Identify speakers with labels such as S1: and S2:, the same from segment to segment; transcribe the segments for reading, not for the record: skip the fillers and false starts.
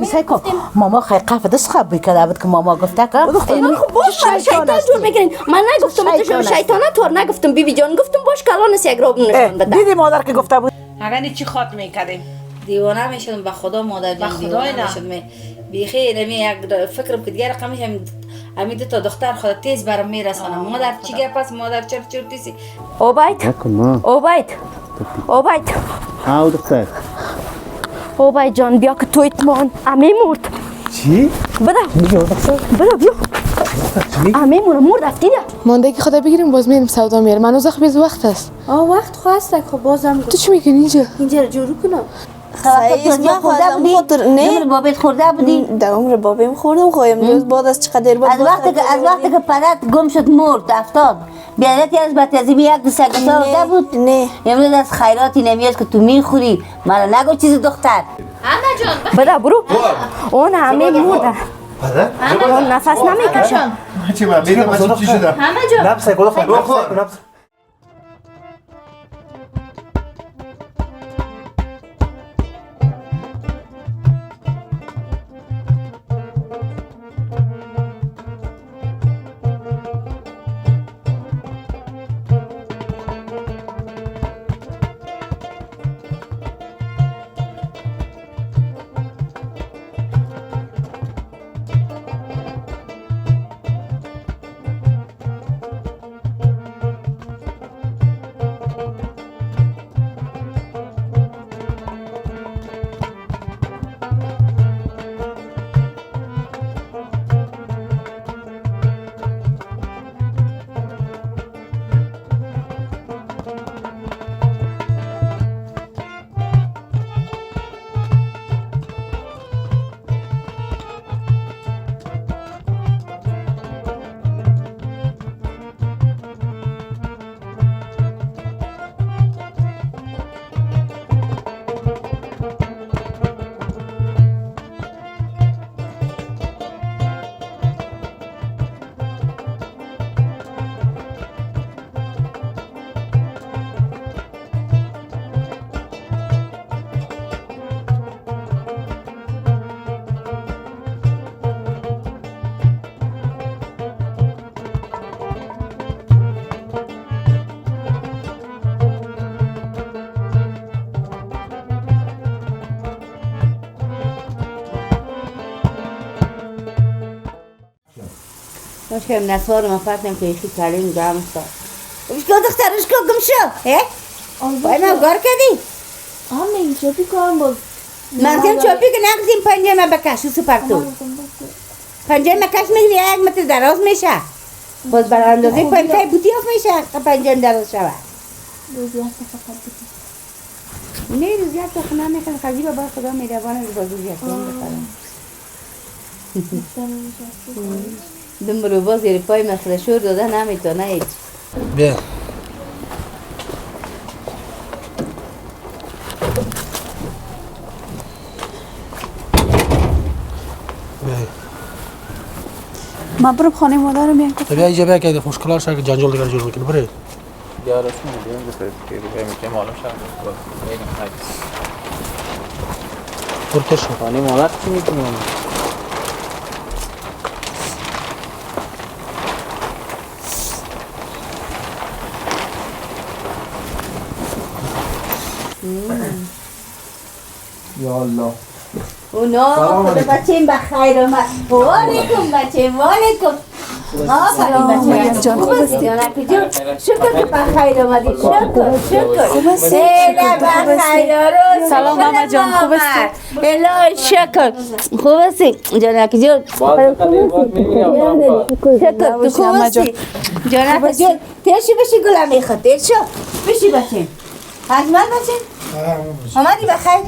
S1: مثلا که ماما خیلی قفه دست خب بیکرده بود که ماما گفته که
S2: خب باش شیطان جور بگیرین. من نگفتم تو شیطانه طور نگفتم بیبی جان، گفتم باش کلان است یک راب نشون بده.
S1: دیدی مادر که گفته بود
S3: اگر چی خاط میکردیم
S2: دیوانه میشدم به خدا مادر جان، دیوانه میشدم بیخی نمی یک فکرم که دیگه رقمش همین دو تا دختر خدا تیز برام میرسانم. مادر چی گپ است؟ مادر چرت چرتی اوبایت اوبایت
S4: او دختر
S2: اوبایت جان بیا که تویت مان امی مرد.
S4: چی؟
S2: بدا بیا امی مرد افتیده
S5: مانده که خدا بگیریم باز میریم سودا میریم. من وقت بیز وقت است.
S2: وقت خواسته که بازم
S5: تو چی میکنی اینجا
S2: رو جورو کنم.
S6: من خواستم
S2: عمر بابت خورده بودی؟
S6: در عمر بابیم خوردم خواهیم امروز بعد از چقدر بعد
S2: از وقتی که پدرت گم شد مرد افتاد بیادتی از بطیزی یک دو سگتا آورده بود؟
S6: نه
S2: امروز از خیراتی نمیاد که تو میخوری. من نگو چیز دختر
S3: همه جان
S2: بدا برو اون همه مرده
S4: پدر؟
S2: اون نفس نمیکشم.
S4: چی من میرم چی شده؟
S3: همه جان
S4: نفسه کلا خواهیم
S2: مشکل نسوار ما فاتم که ایشی کلیم جام استاد. اشکال دختر اشکال گم شو. باید ما گار کردی؟
S6: همین چوبی کنم باز
S2: مردم چوبی که نقدیم پنجه ما بکشو سپر تو. پنجه ما کش میگی یک متر دراز میشه. باز بر اندازه پنجه بودی آف میشه که پنجه دراز شود.
S6: روزیت فقط بکنم.
S2: نه روزیت تو خونه میکنم خزی با خدا میروانه رو روزیت کنم بخرم. دنبال باز زیر پای مسئله شور داده نمیتونه هیچ.
S7: بیا
S6: من برم خانه مادرم میام.
S7: بیا اینجا بیا که خوشکلار شد که جنجال دیگر جور میکنه. برید
S8: بیا راست میگم که میگم معلوم شد.
S7: برو شو
S8: خانه مادر چی میکنه؟
S4: یا الله
S2: اونا خدا بچه‌م بخیر اومد. وعلیکم بچه‌م وعلیکم. آفرین بچه‌م خوب هستی آنکه جون شکر که بخیر اومدی. شکر خوب هستی
S6: سلام ماما جان خوب هستی؟
S2: الهی شکر خوب هستی جانک جون. شکر تو خوب هستی جانک جون. تیرشی بشی گلم میخواد تیرشو بشی بچه‌م. حجمت بچه‌م آمدی بخیر.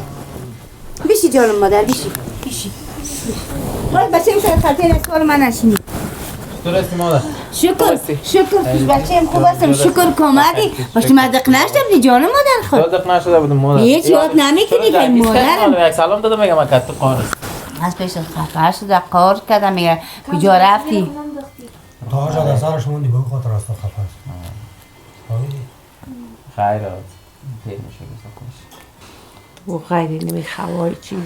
S2: بشی جانم مادر بشی. باید بچه‌م شاید خاطر اسوار من نشینی.
S8: درستی مادر.
S2: شکر پیش بچه‌م خوب هستم. شکر که اومدی. باش تو مدق نشدم دی جانم مادر خود.
S8: صادق نشده بودم مادر.
S2: هیچ یاد نمیکنی که مادرم.
S8: یک سلام دادم میگم من کت قار.
S2: از پیش خفه شده قار کردم میگه کجا رفتی؟
S7: تا جا در سرش موندی به خاطر است خفه است.
S8: خیرات. دیر میشه بسا کنش.
S1: و غیری نمیخوای چیز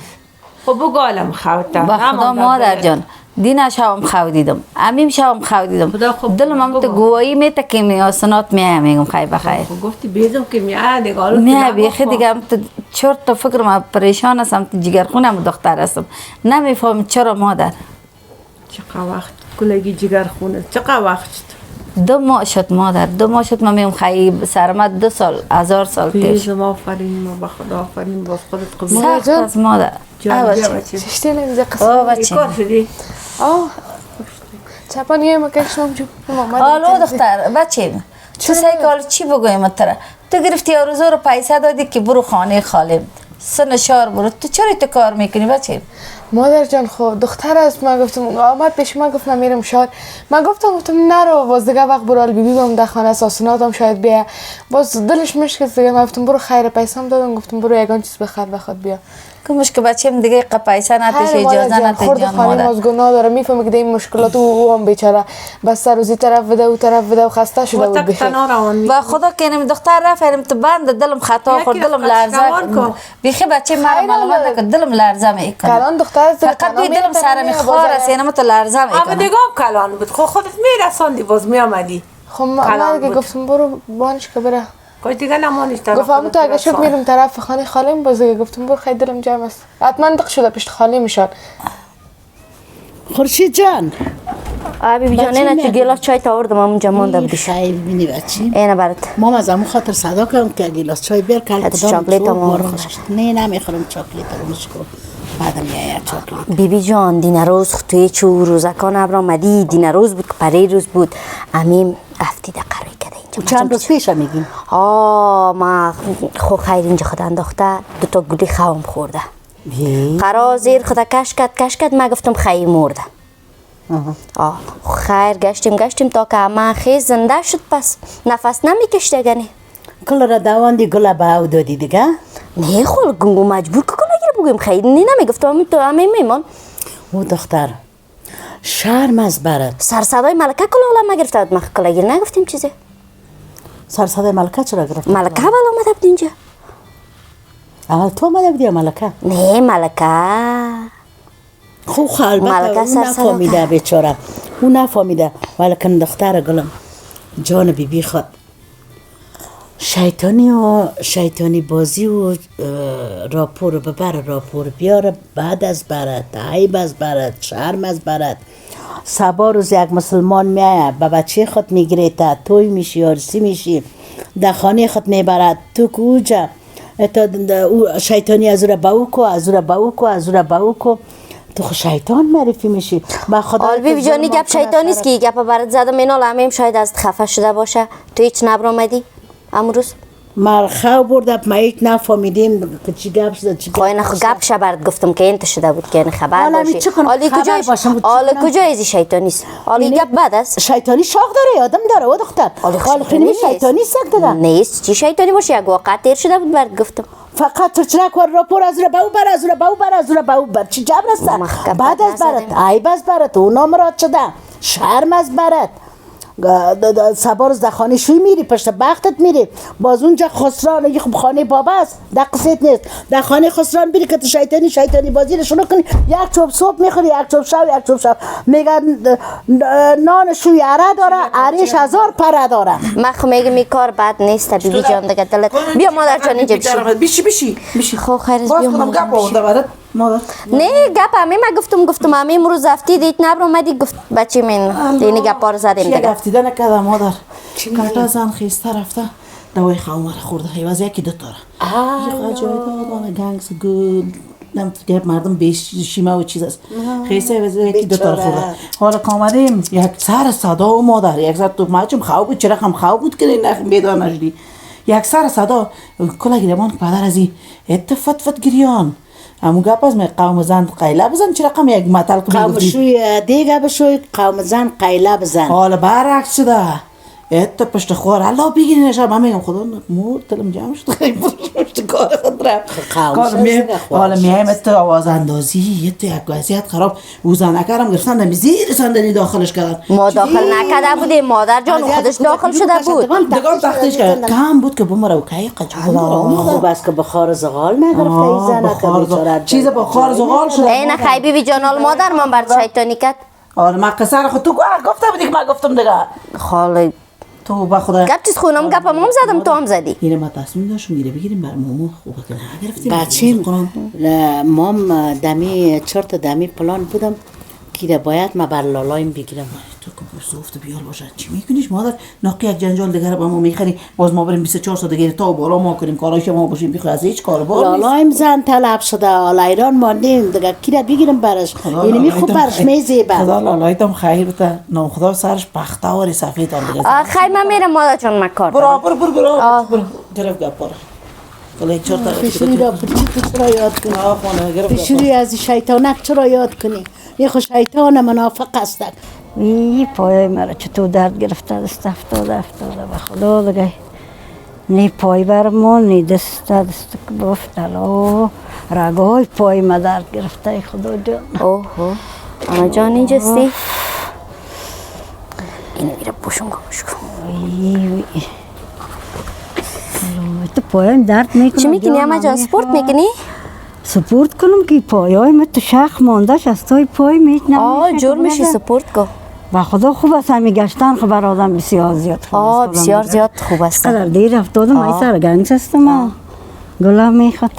S3: خب بگالم خودتا
S2: با خدا مادر جان دین شوم خودیدم امیم شوم خودیدم دلم هم تو گویی میته که می آسنات میگم خیر بخیر
S3: گفتی بیزم که میاد دیگه
S2: نه بیخی دیگه هم چرت تا فکر ما پریشان هستم تو جگرخونم دختر هستم نمیفهم چرا مادر
S3: چقدر وقت کلگی جگرخونه چقدر وقت
S2: 2 ماه شد مادر 2 ماه شد ما میم خیلی سرما 2 سال 1000 سال پیش
S3: بیزم آفرین ما به خدا آفرین باز خودت قبول
S2: سخت از مادر
S5: چشتی نمیزه قسم
S2: بچه
S3: کار شدی؟
S5: چپانیه ما کشنم جو
S2: حالا دختر بچه تو سیکال چی بگویم تره تو گرفتی آرزو رو پیسه دادی که برو خانه خالم سن شار برو تو چرا تو کار میکنی بچه
S5: مادر جان خب دختر است من گفتم آمد پیش من گفت من میرم شار من گفتم نرو باز دیگه وقت برال بیبی بام در خانه اساسناتم شاید بیا باز دلش مشکست دیگه من گفتم برو خیر پیسام دادم گفتم برو یگان چیز بخر بخواد بیا
S2: که مشکل بچه‌م دیگه پیسه نتیش اجازه نتیش جان
S5: مادر خود گناه داره میفهمه که این مشکلات او هم بیچاره بس سر روزی طرف بده و طرف بده و خسته شده بود بخیر
S2: با خدا که نمی دختر رفتم تو بند دلم خطا خورد دلم لرزه بیخی بچه مرا معلومات نکرد دلم لرزه میکنه
S5: کلان دختر
S2: فقط دلم سر میخوار است یعنی تو لرزه
S3: اما
S2: میکنه
S3: دیگه کلان بود خودت میرساندی باز میامدی
S5: خب من که گفتم برو بانش که بره
S3: کاش دیگه نمانیش طرف
S5: گفتم تو اگه شد میرم طرف خانه خالم باز گفتم برو خیلی دلم جمع است حتما دق شده پیش خاله میشد
S1: خورشید جان
S2: بیبی جان اینا تو گلاس چای تا آوردم اونجا مونده بودی
S1: خیلی بینی بچه
S2: اینا برات
S1: مام از همون خاطر صدا کردم که گلاس چای بیار کل
S2: حتی
S1: کدام
S2: چاکلیت
S1: تو
S2: هم
S1: بار خوشش نه نمیخورم چاکلیت رو مشکل بعدم میاد چاکلیت
S2: بیبی جان دین روز توی چو روزکان ابرام مدی دین روز بود که پری روز بود امیم هفته ده قرار کرده اینجا
S1: چند روز پیش میگیم
S2: ما خو خیر اینجا خود انداخته 2 تا گلی خوام خورده قرار زیر خدا کش کرد ما گفتم خیلی مرده خیر گشتیم تا که اما خیلی زنده شد پس نفس نمیکشت دیگه
S1: کل را دواندی گل باو دادی دیگه
S2: نه خول گنگو مجبور که کلا بگیم خیلی نمیگفتم تو همه میمان
S1: او دختر شرم از برد
S2: سر صدای ملکه کلا گرفته بود ما کلا نگفتیم چیزی
S1: سر صدای ملکه چرا گرفت
S2: ملکه اول آمده بود اینجا
S1: اول تو آمده بودی یا ملکه
S2: نه ملکه
S1: خوب البته اون نفهمیده بیچاره اون نفهمیده ولیکن دختر گلم جان بیبی خود شیطانی بازی و راپور ببر راپور بیاره بعد از برد عیب از برد شرم از برد سبا روز یک مسلمان میایه به بچه خود میگیره تا توی میشی عرسی میشی در خانه خود میبرد تو کجا شیطانی از رو باوکو تو خو شیطان معرفی میشی با خدا
S2: بیبی جانی گپ شیطانی است که گپ برات زدم اینال همیم شاید از خفه شده باشه تو هیچ نبرامدی امروز
S1: مرخو برده ما هیچ نفهمیدیم که چی گپ شده چی
S2: خواهی نخو گپ شه برات گفتم که این شده بود که این خبر باشی حالا کجا ایزی شیطانی است حالا گپ بعد است
S1: شیطانی شاخ داره آدم داره و دختر حالا خیلی شیطانی سک دادن
S2: نیست چی شیطانی باشه یک واقع تیر شده بود برات گفتم
S1: فقط ترچنک و راپور از رو باو بر چی جبر است بعد از برات عیب از برات اونا مراد شده شرم از برات سبا روز در خانه شوی میری پشت بختت میری باز اونجا خسران یه خب خانه بابا است دقیقیت نیست در خانه خسران بیری که تو شیطانی بازی رو شروع کنی یک چوب صبح میخوری یک چوب شب میگن نان شوی اره داره عریش 1000 پره داره
S2: من خو میگم این کار بد نیست بیبی جان دیگه دلت بیا مادر جان اینجا
S1: بشی
S2: خو خیر
S1: باز کنم گپ آورده برات مادر
S2: نه گپ همه من گفتم همه امروز رفتی دید نبر اومدی گفت بچه من دینی گپا رو زدیم دیگه
S1: رفتیده نکردم مادر کارتا زن خیسته رفته دوای خواه خورده حیواز یکی دو تاره یه جای دادانه گنگس گل نمیتونه مردم بیش شیمه و چیز است خیسته یکی دو تاره خورده حالا کامدیم یک سر صدا و مادر یک سر تو ماچم خواه بود چرا هم خواه بود که نخیم بیدار نشدی یک سر صدا کلا گریمان پدر ازی اتفت گریان همون گپ از قوم زن قیله بزن چرا رقم یک مطل قوم شوی دیگه بشوی قوم زن قیله بزن حالا برعکس شده تا پشت خوار الله بگیرینش. من میگم خدا مرد دلم جمع شد خیلی پشت کار خود رفت. کار میم حالا میایم تو آواز اندازی یه تو یک وضعیت خراب وزن نکردم گرفتن نمی زیر صندلی داخلش کردن.
S2: ما داخل نکرده بودیم مادر جان خودش داخل شده بود.
S1: دگام تختش کرد کم بود که بمره و کی قجون
S9: خوب است که بخار زغال نگرفته این زنه که بیچاره
S1: چیز بخار زغال شده.
S2: این خی بیبی جان مادر من بر شیطانی کرد.
S1: آره من قصر خود تو گفته بودی که من گفتم دیگه.
S2: خاله
S1: تو با خدا
S2: گپ چیز خونم گپ هم زدم تو هم زدی.
S1: اینه ما تصمیم داشتم میره بگیریم بر مامو خوبه که نگرفتیم.
S9: بچه مام دمی چرت دمی پلان بودم که باید ما بر لالایم بگیرم.
S1: تو که زفت بیال باشه چی میکنیش مادر ناقی یک جنجال دیگه با ما میخری باز ما بریم 24 ساعت دیگه تا بالا ما کنیم کارایش ما باشیم بخیر از هیچ کار بار نیست.
S9: لالایم زن طلب شده حالا ایران ماندیم دیگه کی را بگیرم برش یعنی می خوب برش میزیبه.
S1: خدا لالایتم خیر بده نام خدا سرش پختواری سفید هم دیگه.
S2: خیر من میرم مادر جان مکار.
S1: برو گرفت گپاره. ولی چرت
S9: پیشوری را چرا یاد کنی؟ پیشوری از شیطانک چرا یاد کنی؟ یه خوش شیطان منافق است.
S10: این پای مرا چطور درد گرفته دست افتاده و خدا دیگه نی پای برمون نی دست که بفتلا رگای پای ما درد گرفته خدا جان.
S2: اوه اما جان اینجاستی؟ اینو میره بوشون گمش کن.
S10: تو پایم درد میکنه.
S2: چی میکنی اما جان سپورت میکنی؟
S10: سپورت کنم که پایای من تو شخ ماندهش از توی پای میتونم.
S2: جور میشی سپورت کن.
S10: و خدا خوب است همی گشتن خبر آدم بسیار زیاد خوب است.
S2: بسیار زیاد خوب است.
S10: چقدر دیر افتادم ای سر گنج هستم. گلم میخواد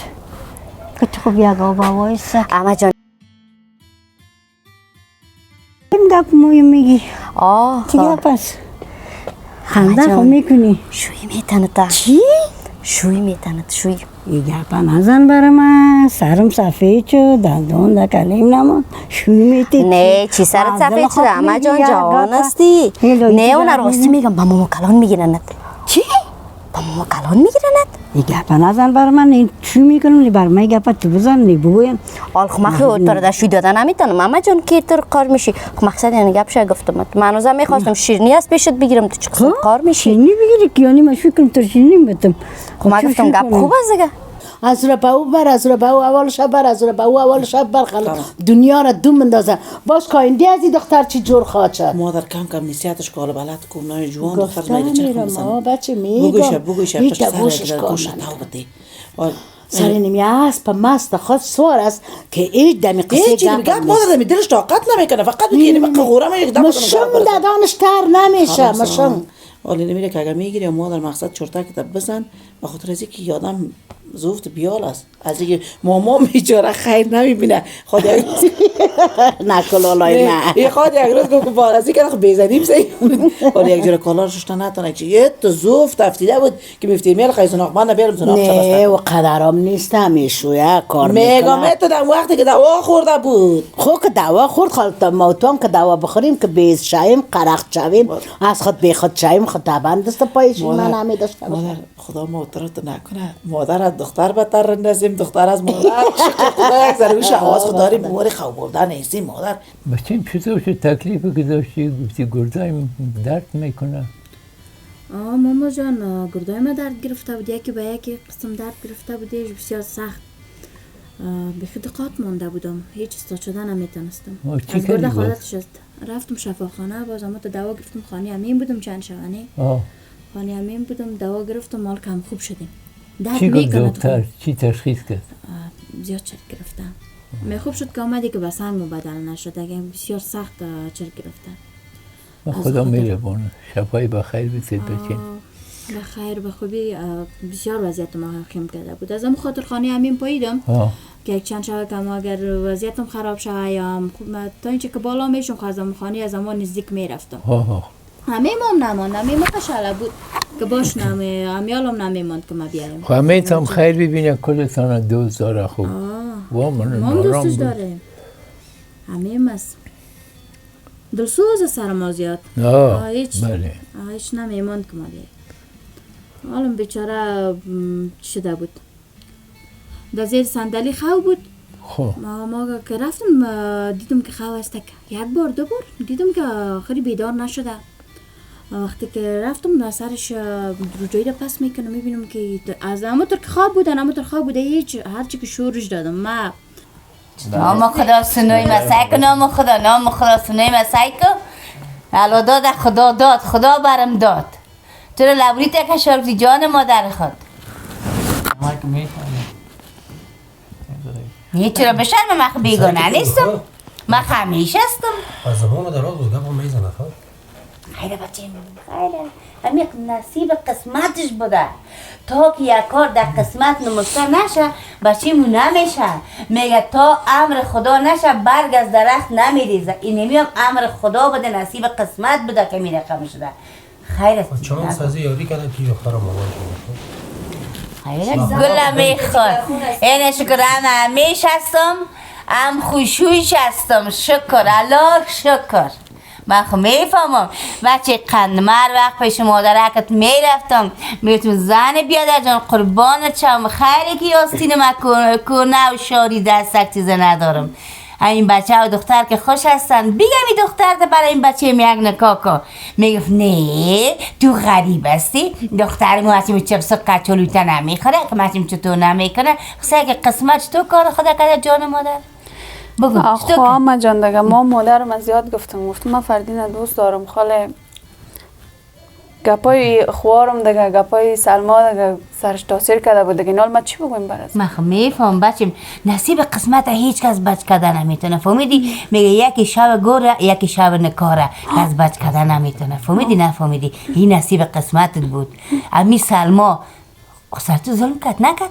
S10: که تو خوب یک آب هوای سک.
S2: اما جان
S10: این گپ موی میگی چی گپ است؟ خنده خو میکنی
S2: شوی میتنه تا.
S10: چی؟
S2: شوی میتنه شوی.
S10: این گپ نزن برای من سرم سفید شد دندون در کلیم نمون شوی میتی.
S2: نه چی سرت سفید شده اما جان جوان هستی. نه اون راستی میگم با ماما کلان میگیرنت.
S10: چی؟
S2: با ماما کلان میگیرنت.
S10: این گپ نزن برای من این چی میکنم بر من گپ تو بزن بگویم.
S2: خب من خود تو را شوی دادن نمیتونم اما جان کی تو کار میشی. خب مقصد یعنی گپ شای گفتم من روزا میخواستم شیرینی است پیشت بگیرم تو چه قسم کار میشی.
S10: شیرینی بگیری که یعنی مشوی کنم تو شیرینی بتم.
S2: خب من گفتم گپ خوب است دیگه.
S9: از رو به او بر از رو به او اول شب بر از رو به او اول شب بر خلاص دنیا را دوم اندازه باش کایندی از این دختر چی جور خواهد شد.
S1: مادر کم کم نسیتش کالا بلد کم نای جوان دختر میره چه
S9: میرم بچه میگم
S1: بگویش
S9: میتبوشش کنم سر نمی اسب مست خود سوار است که ایج دمی قصه
S1: گپ مادر دمی دلش طاقت نمیکنه فقط میگه من قهوره میگه دم
S9: مشم دادانش تر نمیشه مشم
S1: ولی نمیره که اگر میگیری مادر مقصد چرتک تا بزن به خاطر از اینکه یادم زفت بیال است از اینکه ماما بیچاره خیر نمیبینه خود
S9: نکلالای نه
S1: یه خود یک روز گفت بارزی که بزنیم سی ولی یک جور کالار ششتا نتونه چی یه تو زفت افتیده بود که میفتی میل خیلی سناخمان نبیرم سناخ
S9: نه و قدرام نیست همیشه کار
S1: میکنه میگم تو وقتی که دوا خورده بود
S9: خب که دوا خورد خالت موتوام که دوا بخوریم که بیز شاییم قرخ شویم از خود بی خود شاییم خود تبند است پایش من همی داشته
S1: مادر خدا موترت نکنه مادر از دختر بدتر رندازیم دختر از مادر خدا یک ذره آواز خداری بوری خواب بردن نیستی مادر
S11: بچین چطور شد تکلیفی که داشتی گفتی گردایم درد میکنه
S6: ماما جان گردای ما درد گرفته بود یکی به یکی قسم درد گرفته بودیش بسیار سخت به خدقات مانده بودم هیچ استاد شده نمیتونستم از گرده خالتش است رفتم شفاخانه باز اما تا دوا گرفتم خانه امین بودم چند شبانه خانه امین بودم دوا گرفتم مال کم خوب شدیم
S11: چی گفت دکتر چی تشخیص کرد
S6: زیاد چرک گرفتم خوب شد که آمدی که به سنگ مبدل نشد اگه بسیار سخت چرک گرفتن
S11: خدا میلبونه شفای بخیر بسید بچین
S6: بخیر به خوبی بسیار وضعیت ما خیم کرده بود از خاطر خانه امین پاییدم که یک چند شبه که ما اگر وضعیتم خراب شد یا تا اینچه که بالا میشم خواستم خانه از اما نزدیک میرفتم همه ما نماند همه ما قشاله بود که باش امیالم نمیماند که ما بیایم
S11: خب همه تام خیر ببینه کلتان دوست داره خوب
S6: ما دوستش داره همه مست دلسوز سر ما زیاد
S11: بله
S6: هیچ نمیماند که ما بیایم حالا بیچاره شده بود در زیر صندلی خو بود ما که رفتم دیدم که خو است یک بار دو بار دیدم که آخری بیدار نشده وقتی که رفتم در سرش رجوعی را پس میکنم میبینم که از همونطور که خواب بوده هیچ هرچی که شورش دادم ما
S2: نام خدا سنوی مسیح کن، نام خدا سنوی مسیح کن. الو داد خدا داد، خدا برم داد. تو رو لبریت کشارتی جان مادر خود.
S8: ما که میفهمم.
S2: یه چرا به شرم من بیگانه نیستم. من خمیش هستم.
S7: از زبان دراز بود گفتم میزنه خب.
S2: خیره بچه خیره. همین نصیب قسمتش بوده. تا که یک کار در قسمت نمسته نشه بچه مو نمیشه. میگه تا امر خدا نشه برگ از درخت نمیریزه. این نمیم امر خدا بوده، نصیب قسمت بوده که می رقم شده. خیره
S7: چون سازی یاری کردن که دختر مامان شما
S2: گلم میخواد. این شکر همیش هستم، هم خوشویش هستم. شکر الله شکر. من خو میفهمم بچه قندمر وقت پیش مادرکت میرفتم میگفتم زن بیادر جان قربانت شم خیلی که یاستین من کنه و شاری دستک چیزه ندارم. این بچه و دختر که خوش هستن بگم این دختر برای این بچه یک نکاح کن. میگفت نه تو غریب هستی، دختر مو هستیم چپس قچلویتا نمیخوره که ماشیم چطور نمیکنه. خصوصا که قسمت تو کار خدا کرده جان مادر. بگو
S12: خواهم جان دیگه ما مادرم از زیاد گفتم من فردین دوست دارم خاله گپای خوارم دیگه گپای سلما دیگه سرش تاثیر کرده بود دیگه نال ما چی بگویم برات
S2: من میفهم بچم نصیب قسمت هیچ کس بچ کردن نمیتونه فهمیدی میگه یکی شب گوره یکی شب نکاره از بچ کردن نمیتونه فهمیدی نفهمیدی این نصیب قسمتت بود امی سلما سر تو ظلم کرد نکرد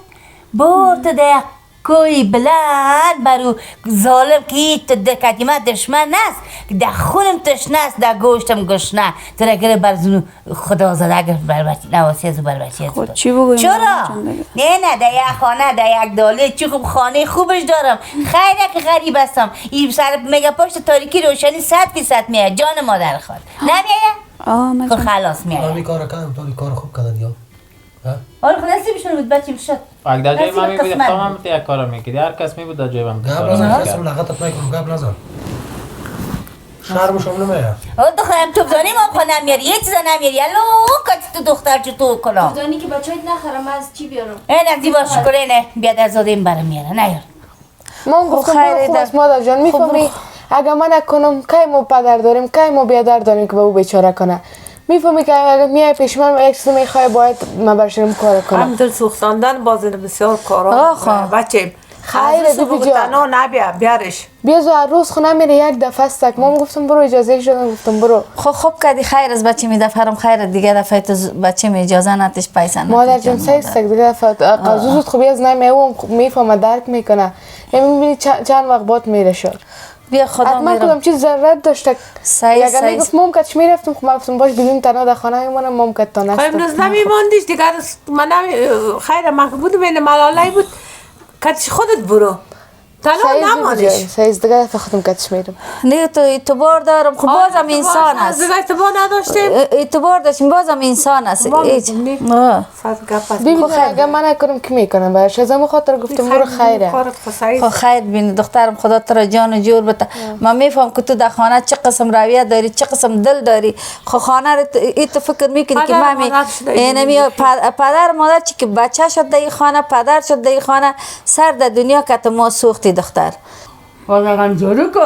S2: برد ده کوی بلند برو ظالم که هیچ کدیمه دشمن نست در خونم تشنه است در گوشتم گشنه تو اگر بر زنو خدا زده اگر بر بچه نواسی از بر بچه
S12: خود چی بگویم
S2: چرا؟ نه در یک خانه در یک داله چی خوب خانه خوبش دارم خیلی که غریب هستم این سر میگه پشت تاریکی روشنی 100% میاد جان مادر خود نمیایه؟ که خلاص میایه
S7: این کار کردم تو این کار خوب کردن یا
S2: آره خود نصیبشون بود بچه میشد
S8: اگه در جای من میبودی خواهم هم یک کارا میکردی هر کس میبود در جای من
S7: گب نزن کسیم لغتت نکنم گب نزن شرم شما نمیاد
S2: دخترم توبزانی ما خود نمیاری یه چیزا نمیاری الو کتی تو دختر چطور کنم
S6: توبزانی که بچه هایت نخرم از چی بیارم
S2: این از دیبا شکره نه بیاد از زاده این برم میاره نیار
S5: من گفتم برو خوب است مادر جان میفهمی اگه من نکنم کی ما پدر داریم کی ما بیادر داریم که به او بیچاره کنه میفهمی که اگه میای پیش من یک چیز میخوای باید من برشونم کار کنم
S3: هم دل سوختاندن بازی بسیار کارا بچه
S5: خیلی
S3: بگو تنها نبیا بیارش
S5: بیا زو هر روز خونه میره یک دفعه استک ما گفتم برو اجازه شدم گفتم برو
S12: خوب کردی خیر از بچه میدفرم خیر دیگه دفعه تو بچه می اجازه نتش پیسن
S5: مادر جان سه استک دیگه دفعه قضوزت خوبی از نمی او میفهمه درک میکنه میبینی چند وقت باد میره شد
S12: بیا خدا
S5: من کدام چیز ضرورت داشته اگر میگفت ممکن میرفتم خب من باش بدون تنها در خانه میمونم ممکن تا نست
S3: خب امروز نمیماندیش دیگر من خیر من بود بین ملالی بود کتش خودت برو تنها نمانش
S5: سیز دیگه دفعه خودم کتش میرم
S12: نه تو اعتبار دارم خب بازم انسان هست
S3: دیگه اعتبار نداشتیم
S12: اعتبار داشتیم بازم انسان هست
S5: ببین اگه من نکنم که میکنم برش از همون خاطر گفتم برو خیره
S12: خب خیر بینی دخترم خدا تو را جان و جور بده من میفهم که تو در خانه چه قسم رویت داری چه قسم دل داری خب خانه رو تو فکر میکنی که مامی پدر مادر چی که بچه شد در خانه پدر شد در خانه سر در دنیا که تو ما سوختی دختر
S2: واقعا جورو کو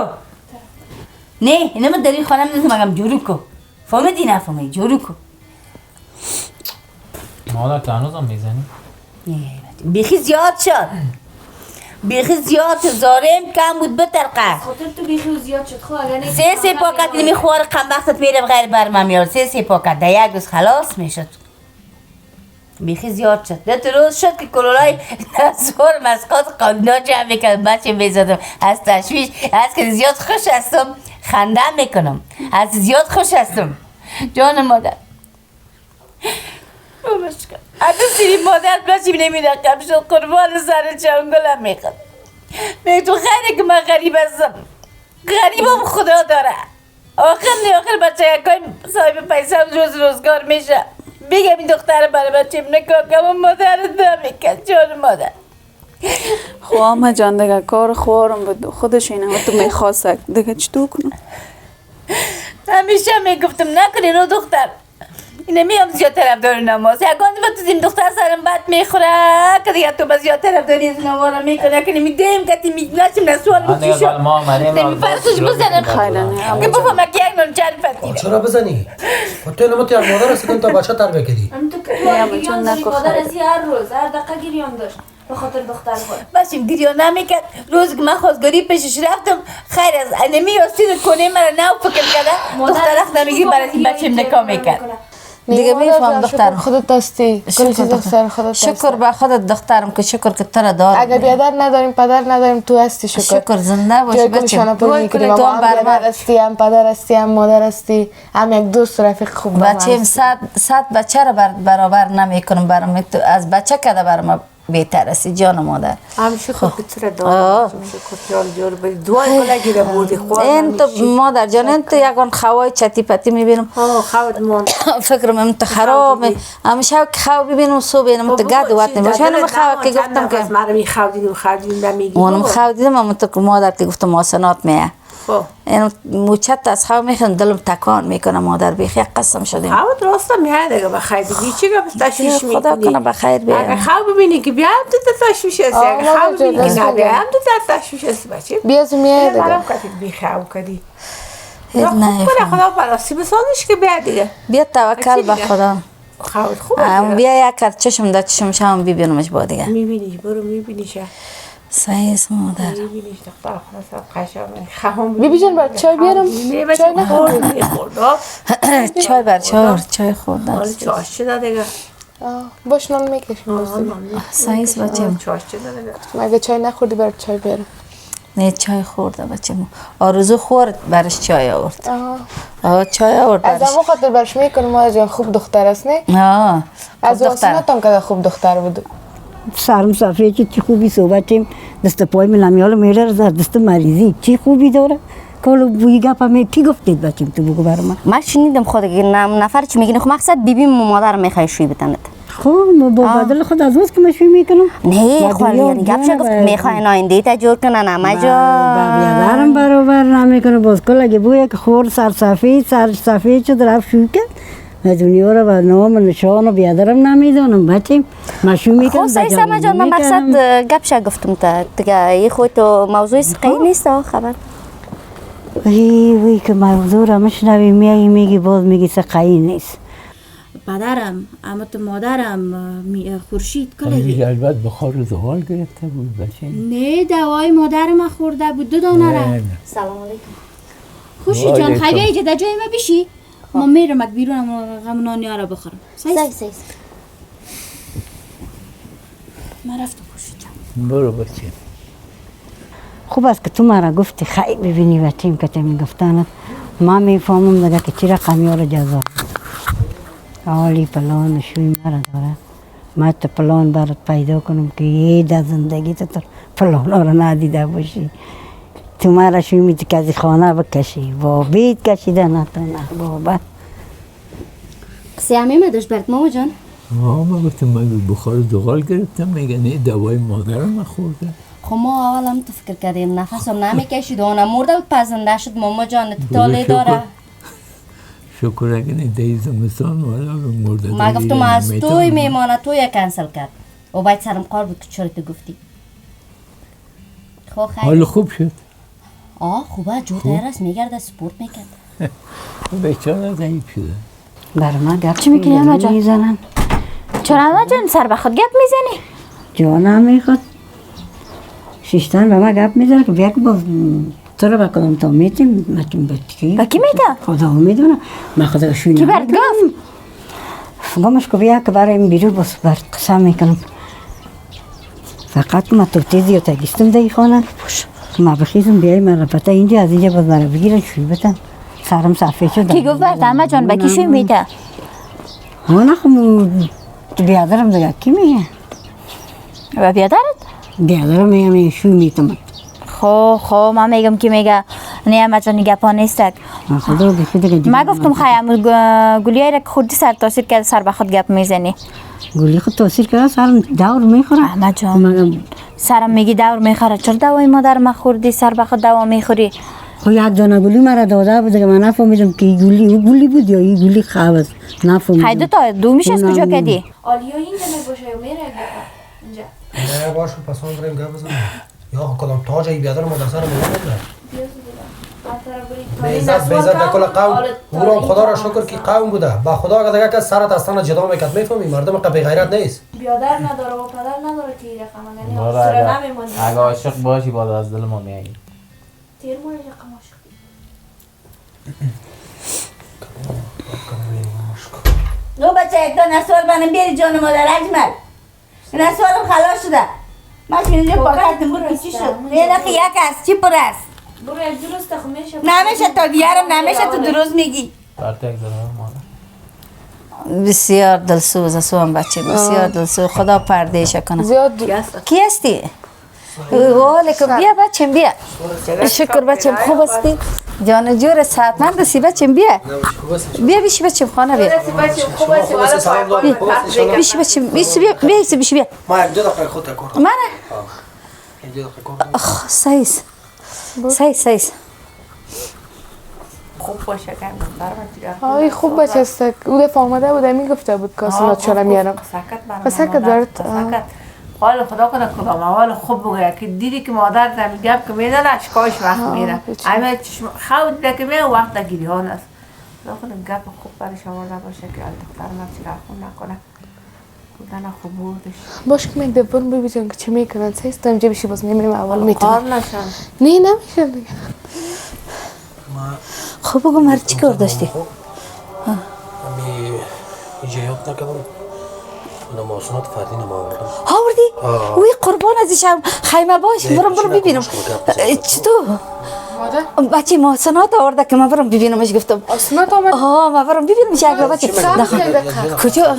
S2: نه اینه من در این خانه میدونم مگم جورو کو فهمیدی نفهمی جورو کو
S8: مادر تو هنوز هم میزنی؟
S2: بیخی زیاد شد بیخی زیاد شد زارم کم بود بترقه
S6: خاطر تو بیخی زیاد شد خب اگر
S2: سه پاکت نمیخوار کم وقتت میرم غیر برمم میار سه پاکت در یک روز خلاص میشد بیخی زیاد شد ده روز شد که کلولای نصور مسقات قاندنا جمع میکنم بچه میزدم از تشویش از که زیاد خوش هستم خنده میکنم از زیاد خوش هستم جان مادر اگه سیری مادر بچه نمیدقم شد قربان سر چنگلم میخواد میگه تو خیلی که من غریب هستم غریبم خدا داره آخر بچه یکای صاحب پیسه روز روزگار میشه بگم این دختر برای بچه نکاح کنم مادر نمیکن جان مادر
S12: خواهم جان دیگه کار خوارم بود خودش اینه تو میخواست دیگه چطور کنم
S2: همیشه میگفتم نکنین او دختر اینه میام زیاد طرفدار نماز یکان تو زیم دختر سرم بد میخوره که دیگه تو زیاد طرفداری از نوارا میکنه که نمیدیم که نشیم نسوال
S8: نگه بال ما آمدیم
S2: نمیفرسوش بزنم که بفهم که یک نون چند فتیره
S7: چرا بزنی؟ تو اینو تو یک مادر هستی تا بچه تربیه کردی
S6: تو که گریان داری مادر از هر روز هر دقیقه گریان داشت به خاطر دختر خود
S2: باشیم گریان نمیکرد روز که من خواستگاری پیشش رفتم خیر از انمی راستی کنه مرا نو فکر کرده دختر اخت نمیگی برای این بچیم نکام میکرد
S12: دیگه میفهم دخترم
S5: خودت دستی کل چیز دختر خودت
S12: شکر به خودت دخترم که شکر که تو را دارم
S5: اگر بیادر نداریم پدر نداریم تو هستی
S12: شکر زنده باشی بچه
S5: تو هم بیادر هستی هم پدر هستی هم مادر هستی هم یک دوست رفیق خوب
S12: بچه صد بچه را برابر نمی کنم برام تو از بچه کده برام بهتر هستی جان مادر
S3: هم شکر که تو را دارم شکر جان جور بری دوای کلگی را بودی
S12: این تو مادر جان این تو یکان خواه چتی پتی میبینم
S3: خواه مان
S12: فکرم این تو خراب همیشه که خواه ببینم صبح اینم تو گرد وقت نباشه اینم خواه که گفتم که
S3: مرا می خواه دیدم نمیگی
S12: اونم خواه دیدم اما تو مادر که گفتم آسانات میه این موچت از خواه میخوام دلم تکان میکنه مادر بیخی قسم شدیم
S3: خواه درسته میه دیگه بخیر دیگه چی گفت تشویش میکنی
S12: خدا کنه بخیر بیه
S3: اگه خواه ببینی که بیا هم تو تشویش هستی اگه خواه ببینی که نبیا هم تو تشویش هستی بچه
S5: بیازو میه دیگه
S3: برام کتید بی خواه کدی خوب کنه خدا براستی بسازش که بیا دیگه
S12: بیا توکل به خدا
S3: خواه خوبه
S12: بیا یک کرد چشم در چشم شام ببینمش با دیگه
S3: میبینیش برو میبینیش
S12: صحیح است مادر
S3: میبینیش دختر خدا قشنگ خواهم
S5: بیبی جان بر چای بیارم چای نخورد
S12: چای بر چای خوردم
S3: حالا چاش چه دیگه
S5: باش نان میکشم
S12: صحیح است بچه
S3: چاش چه دیگه
S5: مگه چای نخوردی بر چای بیارم
S12: نه چای خورده بچه آرزو خورد برش چای آورد چای آورد
S5: از همون خاطر برش میکنم مادر جان خوب دختر است نه از واسناتم که خوب دختر بود
S10: سرم صفحه چی خوبی صحبتیم دست پای من نمیاله میره در دست مریضی چی خوبی داره کلو بوی گپ می کی گفتید بچیم تو بگو برام
S6: من شنیدم خود که نفر چی میگن خب مقصد بیبی مادر میخوای شوی بتند
S10: خب با بدل خود از وقت که مشوی میکنم
S6: نه خالی گپ چه گفت میخوای ناینده تا جور کنن اما جا
S10: بیادرم برابر نمیکنه باز کل اگه بوی که خور سر صفحه چه درف شوی کرد دنیا رو با نام نشان و بیادرم نمیدونم بچیم مشوی میکنم
S6: خب سعی سلما جان من مقصد گپ چه گفتم تا دیگه یه خود تو موضوع سقی نیست خبر
S10: وی که موضوع را مشنوی میگی باز میگی سقی نیست
S6: پدرم اما تو مادرم خورشید کلگی
S11: البته بخار زغال گرفته بود بچه
S6: نه دوای مادرم خورده بود 2 دانه را سلام علیکم خورشید جان خیلی ایجا در جای ما بشی ما میرم اک بیرونم غم نانیا را بخورم سعی من رفتم خورشید جان
S11: برو بچه
S10: خوب است که تو مرا گفتی خیلی ببینی و تیم که تیم گفتنت ما میفهمم دیگه که چی رقمی ها رو جزا حالی پلان شوی مرا داره ما تو پلان برات پیدا کنم که یه در زندگی تو پلان ها رو ندیده باشی تو مرا شوی میدی که از خانه بکشی با بیت کشیده نه تو نه بابا
S6: قصه همه داشت برد ماما جان
S11: من گفتم من بخار زغال گرفتم میگه نه دوای مادرم خورده
S6: خب ما اول هم تو فکر کردیم نفسم نمیکشید و اونم مرده بود پزنده شد ماما جان تاله داره
S11: شکر اگه نیده زمستان والا مرده
S6: ما گفتم از توی میمانه توی کنسل کرد و باید سرم قار بود که چرا تو گفتی خب خیلی
S11: حال خوب شد
S6: خوبه جو تیرست میگرده سپورت میکرد
S11: بیچاره ضعیف شده
S10: برای من گپ
S6: چی میکنی اما جان؟
S10: میزنن
S6: چرا اما جان سر به خود گپ میزنی؟
S10: جانم میخواد شیشتن به من گپ میزنه که بیا که باز تو رو با کدام تا میتیم متون بچی
S6: با کی میتم؟
S10: خدا میدونه من خدا شوی
S6: کی برد گفت؟
S10: گمش که بیا که برای این بیرون باز برد قسم میکنم فقط من تو تیزی و تگیستم دی خانه ما بخیزم بیایی من رو پتا اینجا از اینجا باز مرا بگیرن شوی بتن سرم صفحه شد
S6: کی گفت برد اما جان با کی شوی میته؟
S10: نه خب بیادرم دیگه کی میگه؟
S6: و بیادرت؟
S10: بیادرم میگم شوی میتم
S6: خب من میگم که میگه نه اما جان گپا نیستک
S10: خدا بخیر دیگه
S6: ما گفتم خیلی گلیای را که خوردی سر تاثیر کرده سر به خود گپ میزنی
S10: گلی خود تاثیر کرده سرم دور میخوره
S6: اما جان سرم میگی دور میخوره چرا دوای مادر ما خوردی سر به خود دوا میخوری
S10: خب یک دانه گلی مرا داده بود که من نفهمیدم که این گلی او گلی بود یا این گلی خواب است نفهمیدم.
S2: های دو تا دومیش از کجا کردی؟
S6: آلیا اینجا نباشه یا میره اینجا؟
S7: نه باشه پس اون بریم گپ بزنیم. یا کدام تاج ای بیادر مدرسه رو میاد. بیزت در کل قوم او خدا را شکر که قوم بوده با خدا اگر دیگه کس سرت از تن جدا میکرد میفهمی مردم که بی غیرت نیست
S6: بیادر نداره و پدر نداره که این رقم یعنی
S8: بابا
S6: سر نمیمونی
S8: اگه عاشق باشی باید از دل ما میایی
S6: تیر مونه رقم عاشق
S2: نو بچه یک دو نسوال بانم بیاری جان مادر اجمل نسوالم خلاص شده ماشین اینجا پاکتم برو چی شد نه نخی یک است چی پر است
S6: برو یک درست خو میشه
S2: نمیشه تا بیارم نمیشه تو درست میگی بسیار دلسوز است هم بچه بسیار دلسوز خدا پردهش کنه
S5: زیاد
S2: کی هستی؟ علیکم بیا بچم بیا شکر بچم خوب هستی؟ جان جور صحتمند هستی بچم بیا بیا بیشی بچم خانه بیا بیشی بچم بیشی بیا
S7: ما یک دو دقیقه خود تکور
S2: منه؟
S7: یک دو دقیقه
S2: سایز
S3: خوب باشه که
S5: آی خوب بچه است او دفعه آمده بود میگفته بود که سنات چرا میارم سکت برات
S3: حال خدا کنه کدام اول خوب بگه که دیدی که مادر زمین گپ که میدن اشکاش وقت میره همه چشم خود دیده که میره وقت گیری ها است خدا کنه گپ خوب برای شما نباشه که دختر من چرا خون نکنه بودن خوب بودش
S5: باش که من دبون ببینم که چه میکنن سیست اینجا بشی باز میمونیم اول میتونم
S3: کار نشن
S5: نه نمیشه دیگه
S2: خب بگو مرد چی کار داشتی؟
S7: اینجا یاد نکردم نماسونات فردی نماوردم
S2: آوردی؟ اوی قربان ازشم خیمه باش برم ببینم چطور؟ بچه محسنات آورده که من برم ببینمش گفتم
S5: محسنات آمد؟
S2: من برم ببینمش اگر بچه کجا؟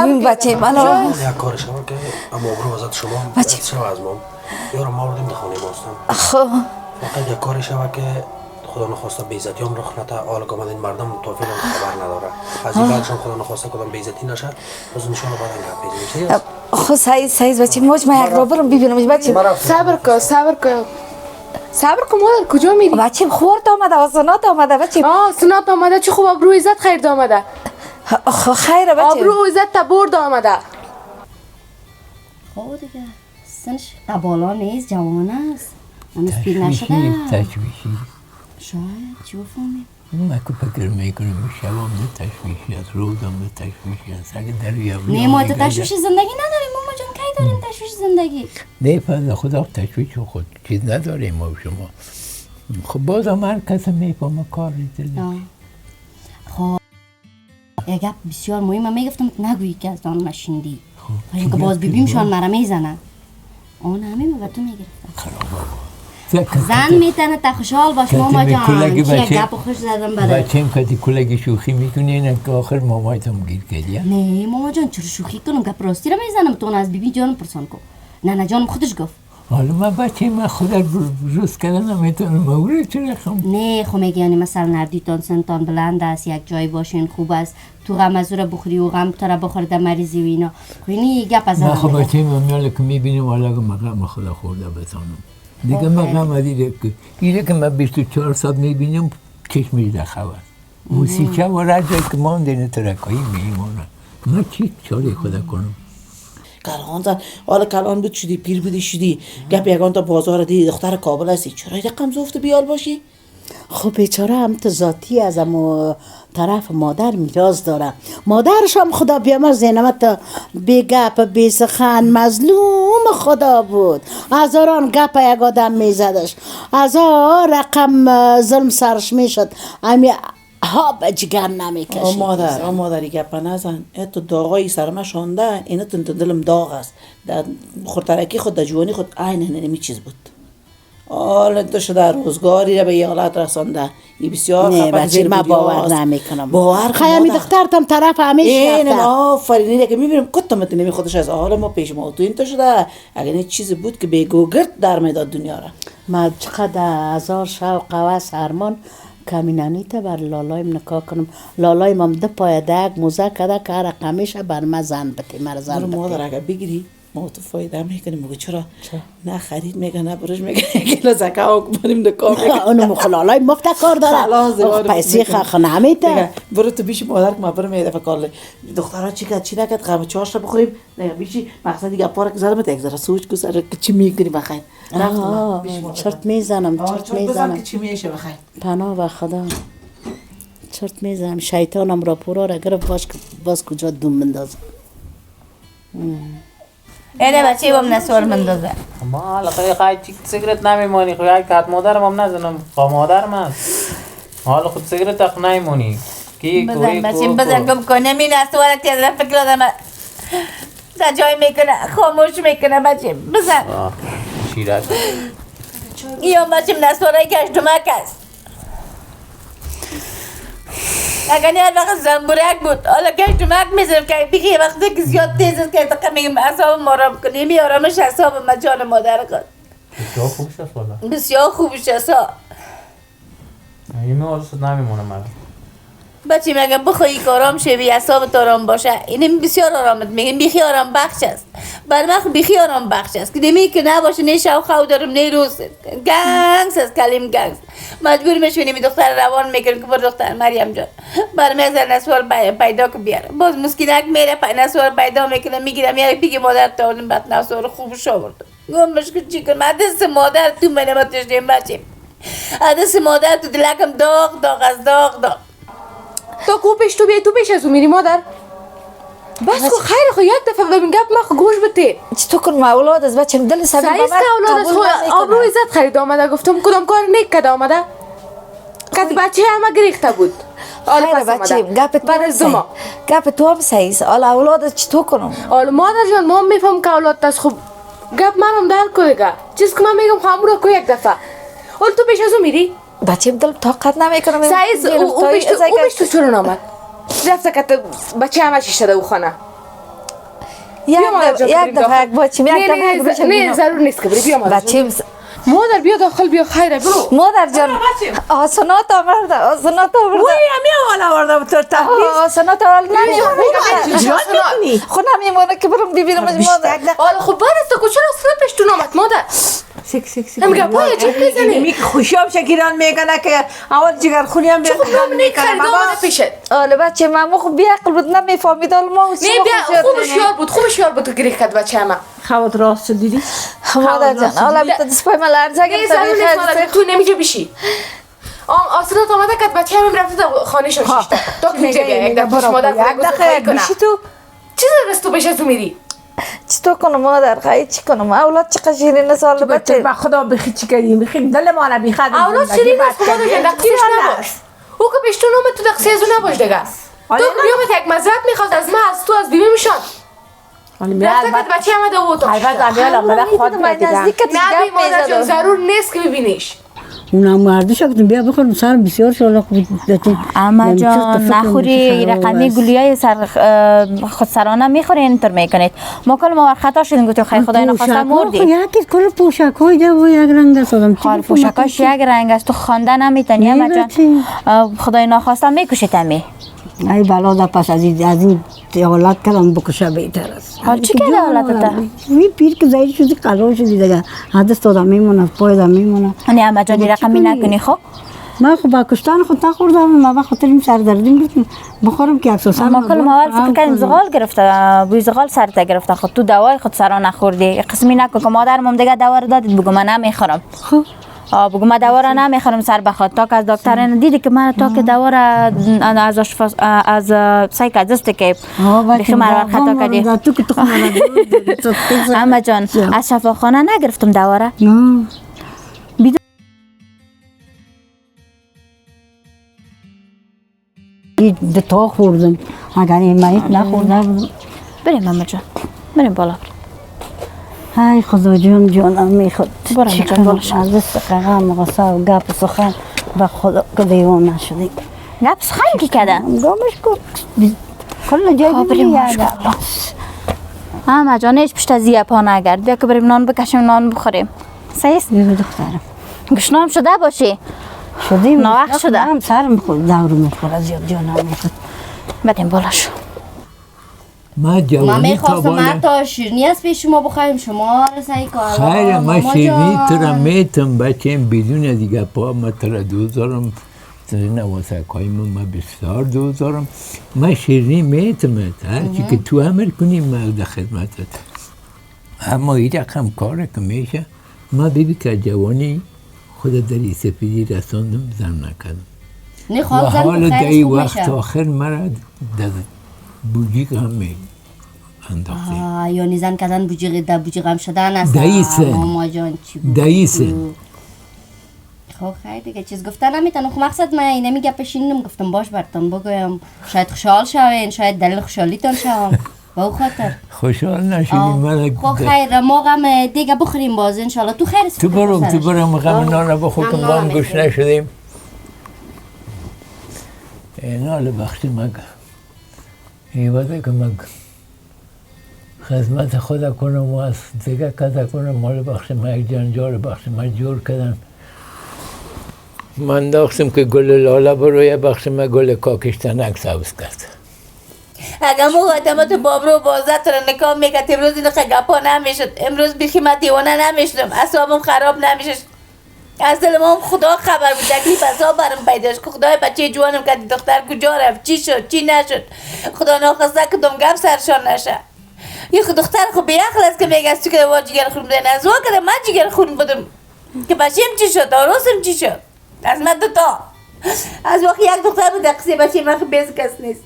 S2: این بچه من
S7: یک کار شما که اما برو وزد شما بچه شما از ما یارم ما آوردیم دخانه ماستم فقط یک کار شما که خدا نخواسته بیزتی هم رخ نده حالا که این مردم توفیل هم خبر نداره از این بعدشان خدا نخواسته کدام بیزتی نشه از نشان بعد انگه بزنیم
S2: خب سایز بچه موج من یک را برم ببینمش بچه
S5: صبر کن مادر کجا میری؟
S2: بچه خورد آمده و سنات آمده بچه
S5: سنات آمده چه خوب ابرو عزت خیر آمده
S2: خیره بچه
S5: ابرو عزت تا برد آمده
S2: خب دیگه سنش قبالا نیست جوان است هنوز پیر نشده
S11: تشویشی
S2: شاید چی بفهمیم
S11: من که فکر میکنم شبام ده تشویشی است روزم ده تشویشی است اگه در یابی
S2: نه ما تشویش زندگی نداریم ماما جان کی داریم تشویش زندگی
S11: نه فضل خدا تشویش خود چیز نداریم ما شما خب بازم هر کسی میفهمه کار دل
S2: خب یک گپ بسیار مهمه میگفتم نگویی که از آن نشیندی که باز ببینشان مرا میزنن اون همه به تو میگرفتن زن میتونه تا خوشحال باش ماما جان چیه گپ خوش زدم بده
S11: بچه‌م کتی کلگی شوخی میکنی اینه که آخر مامایتم گیر کردی
S2: نه ماما جان چرا شوخی کنم گپ راستی را میزنم تو از بیبی جانم پرسان کن نه جانم خودش گفت
S11: حالا من بچه من خودت روز کردن نمیتونم اوره چرا خم
S2: نه خب میگه یعنی مثلا نردیتان سنتان بلند است یک جای باشین خوب است تو غم از رو بخوری و غم تو را بخورده مریضی و اینا خب اینی گپ از
S11: من خب بچه من میاله که میبینیم حالا که مقام خدا خورده بتانم دیگه مقام دیگه که اینه که من 24 ساعت میبینیم چشمش در خواهد موسیقه و رجای که ما دینه ترکایی میمونه من چی چاره خدا کنم
S1: کلان زن حالا کلان بود شدی پیر بودی شدی گپ یگان تا بازار دیدی دختر کابل هستی چرا رقم زفت بیال باشی خب بیچاره هم تو ذاتی از امو طرف مادر میراث داره مادرش هم خدا بیامر زینمت بی گپ بی سخن مظلوم خدا بود هزاران گپ یک آدم میزدش هزار رقم ظلم سرش میشد امی ها به جگر نمیکشید مادری گپ نزن تو داغای سرما شانده اینا تو دلم داغ است در خورترکی خود در جوانی خود عین نمی چیز بود حالا تو شده روزگاری را به یه حالت رسانده این بسیار
S9: نه بچه من باور نمیکنم باور خیلی دخترتم طرف همیشه
S1: نه آفرینی که میبینم کتمت نمی خودش از حال ما پیش ما تو این تو شده اگر این چیزی بود که به گوگرد در میداد دنیا را
S9: من چقدر هزار شوق و سرمان کمینانیته بر لالایم نکاح کنم لالایم هم ده پای دگ موزه کده که هر رقمیشه بر من زن بتی مر زن بتی
S1: مادر اگر بگیری ما تو فایده میکنیم میگه چرا نه خرید میگه نه برش میگه کلا زکا کنیم دکار میگه
S9: اونو مخلالای مفت کار داره پیسه خخ نمیده
S1: برو تو بیش مادر که ما برو میده فکر دخترها چی کرد چی نکرد قهوه چاشت بخوریم نه بیشی مقصد دیگه پارک زدم یک ذره سوچ گذره که چی میکنی بخیر
S9: چرت میزنم چرت میزنم
S1: چی میشه بخیر
S9: پناه به خدا چرت میزنم شیطانم را پورا را گرفت باز کجا دوم بندازم
S2: اینه بچه بام نسوار مندازه
S8: ما حالا خواهی چی سیگرت نمیمانی خواهی کت مادرم هم نزنم خواه مادرم هست حالا خود سیگرت اخ نمیمانی
S2: بزن بچه بزن گم کنه می نسوار که از فکر آدم سجای میکنه خاموش میکنه بچه بزن
S8: شیرک
S2: یا بچه نسواره کشتمک است اگر نه وقت زنبورک بود حالا کشتمک میزنم که بگی وقتی که زیاد تیز است که دقیقه میگم اعصاب ما آرام کنی می آرامش اعصاب ما جان مادر خود
S8: بسیار خوبش است والا
S2: بسیار خوبش است
S8: این حالست نمیمونه من
S2: بچه میگم بخوایی که آرام شوی اعصابت آرام باشه این بسیار آرامت میگم بیخی آرام بخش است بر من بیخی آرام بخش است که نمی که نباشه نه شو خو دارم نه روز گنگس است کلیم گنگس مجبور میشونی می دختر روان میکنم که بر دختر مریم جان بر میذار نسوار پیدا که بیاره باز مسکینک میره نسوار پیدا میکنه میگیرم یعنی بگی مادر تا اون بعد نسوار خوب شورد گمش که چی کنم دست مادر تو منم تشدیم بچه دست مادر تو دلکم داغ از داغ
S5: تو کو پیش تو بیا تو پیش از او میری مادر بس کو خیر خو یک دفعه ببین گپ ما خو گوش بده
S12: چطور کنم اولاد از بچم دل سبب
S5: سعیس که اولاد از خو آبرو عزت خرید آمده گفتم کدام کار نیک کد آمده کد بچه همه گریخته بود
S12: خیر بچه گپ تو هم سعیس حالا اولاد چطور کنم
S5: حالا مادر جان ما میفهم که اولاد از خوب گپ منم درک کنه چیز که من میگم خامورا کو یک دفعه حالا تو پیش از او میری
S12: بچه دل طاقت نمیکنم
S5: سعیس او پیش تو چرا نامد رفته که بچه همه چی شده او خانه
S12: یک دفعه بچه
S5: نه ضرور نیست که بری بیا مادر
S12: بچه
S5: مادر بیا داخل بیا خیره برو
S12: مادر جان آسانات آورده
S3: وی همی حال آورده تو تحویل
S12: آسانات آورده
S3: جان میکنی
S12: خود نمیمونه که برم ببینم از مادر
S5: حالا خب برست تو چرا اصلا پیش تو نامد مادر
S3: سک
S5: هم گپای چی میزنی
S3: میگه خوشیام شکیران میکنه که اول جگر خونی هم
S5: چه خب نام نیک خرید آمده پیشت
S12: حالا بچه من خب بیعقل بود نمیفهمید حالا ما
S5: نه بیا خوبش یار بود که گریخ کرد بچه همه
S3: خواد راست شد دیدی
S12: مادر جان حالا بیتا دست پای من لرزه گرفت
S5: تو نمیشه بشی آسرات آمده که بچه همین رفته خانه شو ششته تا که میگه یک دفعه مادر
S3: بشی تو
S5: چی دست تو پیش از تو میری
S12: چطور کنم مادر خواهی چی کنم اولاد چقدر شیرین سال بچه
S3: با خدا بخی چی کردیم بخی دل ما را بیخد
S5: اولاد شیرین است خدا جان دقیقش نباش او که پیش تو نامد تو دقیقه سیزو نباش دیگه تو بیامت یک مزرعت میخواست از من از تو از بیبی میشان رفته که بچه همه دو تو نبی مادر جان ضرور نیست که ببینیش
S10: اونم مردش اگه بیا بخورم سر بسیار شالا خوب دادی
S13: اما جان نخوری رقمی گلیای خودسرانه میخوری اینطور میکنید ما کل ما خطا شدیم گفتیم خیلی خدای نخواسته مردی
S10: یکی کل پوشکای ده و یک رنگ است آدم
S13: حال پوشکاش یک رنگ است تو خوانده نمیتونی اما جان خدای نخواسته میکشید امی
S10: ای بلا ده پس از این حالت کلم بکشه بهتر است
S13: حال چی کرده حالت ده؟
S10: وی پیر که زایی شدی قرار شدی دیگه حدث دادم میمونه پای دم میمونه
S13: نه اما جان رقمی نکنی خب
S10: من خب با کشتن خود نخوردم ما خاطر این سردردیم گفتم بخورم که اکسوس
S13: ما کل ما اول فکر کردیم زغال گرفته بوی زغال سرت گرفته خود تو دوای خود سرا نخوردی قسمی نکن که مادرم دیگه دوا رو دادید بگو من نمیخورم
S10: خب
S13: بگو من دوا را نمیخورم سر بخواد تا که از دکتر دیدی که من تا که دوا را از سایک دسته که بخی مرور خطا کردی اما جان از شفاخانه نگرفتم دوا را
S10: به تا خوردم اگر این مایت نخورده بودم
S13: بریم اما جان بریم بالا
S10: ای خدا جانم میخواد
S13: برم جان بالا
S10: از دست قرم غصه و گپ سخن به خدا که دیوان نشدیم
S13: گپ سخن کی کده؟
S10: گامش کن کل جای
S13: بریم اما جان هیچ پشت از یه پا نگرد بیا که بریم نان بکشیم نان بخوریم سیست؟
S10: بیا دخترم
S13: گشنام شده باشی؟
S10: شدیم
S13: ناوقت شده
S10: هم سرم خود دورو میخوره زیاد جانم میخواد
S13: بریم بالا شو
S11: ما
S6: من
S11: جوانی تا
S6: میخواستم
S11: بالا
S6: حتی شیرینی از پیش شما بخوایم شما رسایی کار
S11: خیره ما شیرینی ترا میتم بچیم بدون دیگه پا ما ترا دوزارم نواسک ما بسیار دوزارم ما شیرینی میتم هرچی که تو عمل کنیم ما در خدمتت اما این رقم کار که میشه ما ببی که جوانی خود در این سپیدی رساندم زن نکردم
S6: نه
S11: و
S6: خواهد زن
S11: حال
S6: که
S11: در
S6: خیلی
S11: این
S6: خوب
S11: وقت
S6: میشه
S11: آخر مرا در بوجیک هم می انداخته
S6: یعنی زن کردن بوجیق هم شدن است
S11: داییسه
S6: ماما جان چی بود
S11: داییسه
S6: خب خیلی دیگه چیز گفتن نمیتونم خب مقصد من اینه میگه پشینم گفتم باش براتون بگویم شاید خوشحال شوین شاید دلیل خوشحالیتون شوم با او خاطر
S11: خوشحال نشدیم من
S6: خب خیر ما غم دیگه بخوریم باز انشالله تو خیر
S11: تو برو غم نان بخور کن ما هم گوش نشدیم اینا لبخشی مگ ایواده که مگ خدمت خدا کنم و از دیگه کده کنم مال بخش ما یک جنجال بخش ما جور کردن من داختم که گل لاله بروی بخش ما گل کاکشتنک سبز کرد
S2: اگر مو خاتمات بابرو بازت رو نکام میکرد امروز اینو گپا نمیشد امروز بیخی من دیوانه نمیشدم اصابم خراب نمیشد از دل ما خدا خبر بود تکلیف اصاب برم پیداش که خدای بچه جوانم کردی دختر کجا رفت چی شد چی نشد خدا ناخواسته کدام گپ سرشان نشه یه خود دختر خود بیعقل است که میگه از تو که وا جگر خون بودن از وا کده من جگر خون بودم که بچیم چی شد آروسم چی شد از من دوتا از وقتی یک دختر بود قصه بچه من خود بیز کس نیست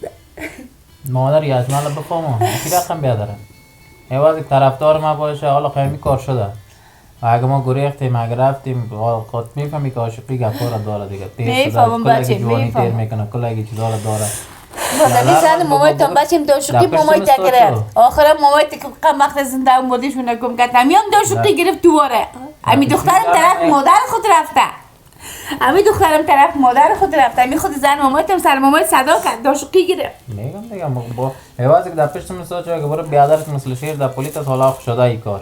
S8: مادر یزمال بفهمم کی رقم بیادره ایواز طرفدار ما باشه حالا خیلی کار شده و اگه ما گریختیم اگه رفتیم خود میفهمی که عاشقی گپا را داره دیگه
S2: میفهمم بچه
S8: جوانی تیر میکنه کلگی چی داره
S2: بادمی زن مامایتان بچیم داشوقی مامایت گرفت آخرم مامایت که قم وقت زنده اون بودیشون نگم کرد همیام داشوقی گرفت دوباره امی دخترم طرف مادر خود رفته امی دخترم طرف مادر خود رفته امی خود زن مامایتم سر مامایت صدا کرد داشوقی گرفت
S8: میگم دیگه با ایوازی که در پشت مساج که برو بیادرت مثل شیر در پلیس حالا شده ای کار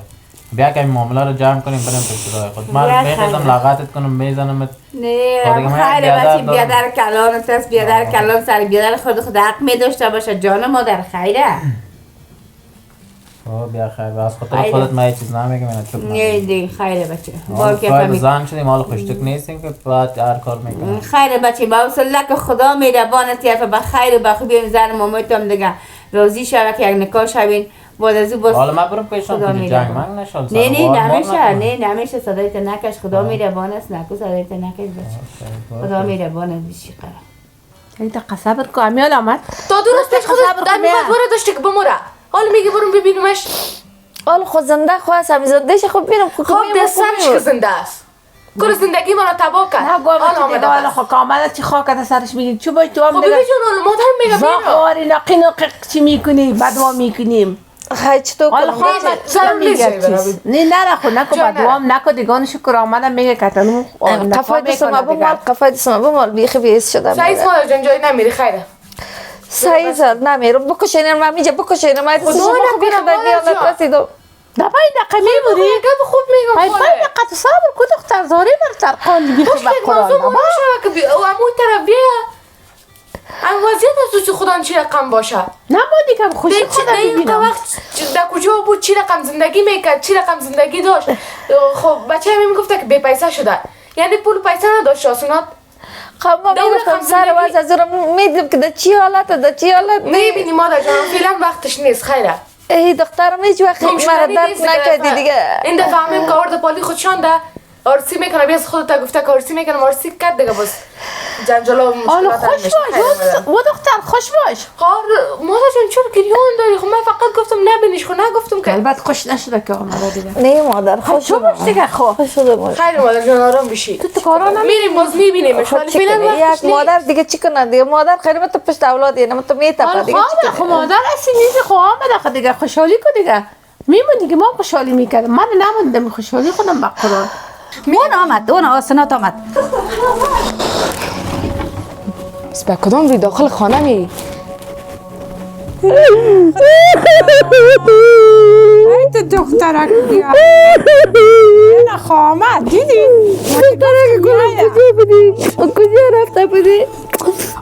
S8: بیا که این معامله رو جمع کنیم بریم پشت راه خود من میخواستم لغتت کنم میزنم
S2: نه خیلی بچه بیادر کلان است بیادر کلان سر بیادر خود حق میداشته باشه جان مادر خیره
S8: بیا خیر از خاطر خودت من چیز نمیگم اینا چوب
S2: نه دیگه خیره بچه
S8: با که فهمی زن شدیم حالا خوشتک نیستیم که بعد هر کار میکنیم
S2: خیره بچه با وصله که خدا مهربان است یا به خیر و به خوبی زن مامایتم دیگه راضی شوه که یک نکاح شوین بعد از او
S8: حالا من برم پیشم که جنگ من نشال
S2: نه نمیشه صدایت نکش خدا میربان است نکو صدایت نکش بچه خدا میربان است بیشی قرار
S3: این قصبت که امیال آمد
S5: تا درستش خودت در میمد داشتی که بموره حالا میگه برم ببینمش
S12: حالا خود زنده خواست همی زندهش خب بینم
S5: خب در سرش که زنده است کل زندگی منو تباه کرد
S3: نه گوه دیگه حالا خب کاملا چی خواه کرده سرش میگیم چو باید تو هم
S5: خب
S3: دیگه
S5: ببین جون مادر میگه بیرو
S3: زاقواری نقی نقی چی میکنی بدوا میکنیم
S12: خیلی چطور
S3: حالا خواه سر میگه چیز نه نرخو نکو بدوام نکو دیگان شکر آمدم میگه کتنو
S12: کفای دستم بمال کفای دستم بمال بیخی بیس شدم
S5: سعیز مادر جان جایی نمیری خیره
S12: سعیز نمیرم بکشینم من میجه بکشینم من
S5: خدا نکنه مادر جان
S3: دبای دقه میبوری؟
S5: گپ خوب میگم
S3: خاله بای دقه صبر کو دختر زاری بر سرقان بیخی بقران
S5: خوش موضوع باشه که اموی طرف بیا این وضعیت از تو خدا چی رقم باشه
S3: نه ما دیگه خوشی خدا ببینم
S5: وقت در کجا بود چی رقم زندگی میکرد چی رقم زندگی داشت خب بچه همین میگفته که بی پیسه شده یعنی پول پیسه نداشت آسونات
S12: خب ما میرفتم سر واز از رو میدیم که در چی حالت
S5: میبینی مادر جان فعلا وقتش نیست خیره
S12: ای دخترم هیچ وقت مرا درد نکردی دیگه
S5: این دفعه همین که آورده پالی خود شانده آرسی میکنه بیاز خودت گفته که آرسی میکنم آرسی کرد دیگه باز جنجالا و مشکلات
S3: خوش باش و دختر خوش باش
S5: مادر جان چرا گریان داری خب من فقط گفتم نبینیش خب نگفتم که
S3: البته خوش نشده که آمده دیگه
S12: نه مادر خوش
S3: باش دیگه خوش
S12: شده مادر
S5: خیلی مادر جان آرام بشی
S3: تو کارا
S5: میریم باز میبینیمش ولی فعلا وقتش
S12: یک مادر دیگه چی کنه دیگه مادر خیلی تو پشت اولاد یعنی من تو میتپه دیگه
S3: خب مادر اصلی نیست خب آمده دیگه خوشحالی کو دیگه میمون دیگه ما خوشحالی میکردم من نموندم خوشحالی خودم بقرار
S13: اون آسنات آمد
S5: بس به کدام روی داخل خانه میری؟
S3: ای تو دخترک بیا نه خامد دیدی؟
S12: دخترک کجا بودی؟ کجا رفته بودی؟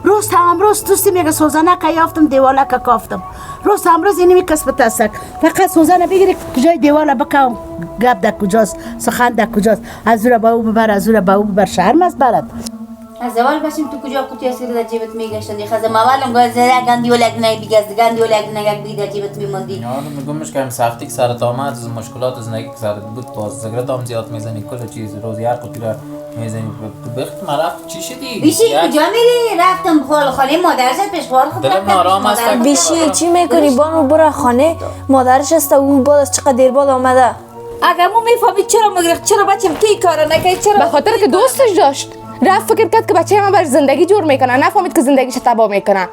S3: راست هم
S1: امروز توستی میگه سوزنه که یافتم دیواله که کافتم روز امروز اینی کسبت است فقط سوزنه بگیری کجای دیواله بکن گپ در کجاست سخن در کجاست از او را به او ببر از او را به او ببر شرم از برد
S2: از اول باشیم تو کجا قوطی اسیر در جیبت میگشتن خزم اولم گاز زره گندی ولگ نه بیگز گندی ولگ نه یک بی در جیبت میموندی
S8: یعنی میگمش که سختی که سرت آمد از مشکلات زندگی که سرت بود باز سیگارت هم زیاد میزنی کل چیز روزی هر قطی را میزنی تو بخت مرفت چی شدی؟
S2: بیشی کجا میری رفتم خاله مادرت پیشوار خود
S8: دلم نارام است
S12: بیشی چی میکنی بانو برو خانه مادرش است اون بعد از چقدر دیر بعد آمده
S14: اگر مو میفهمید چرا مگرخت چرا بچم کی کارو نکرد چرا
S5: به خاطر که دوستش داشت رفت فکر کرد که بچه من بر زندگی جور میکنه نفهمید که زندگیش تباه میکنه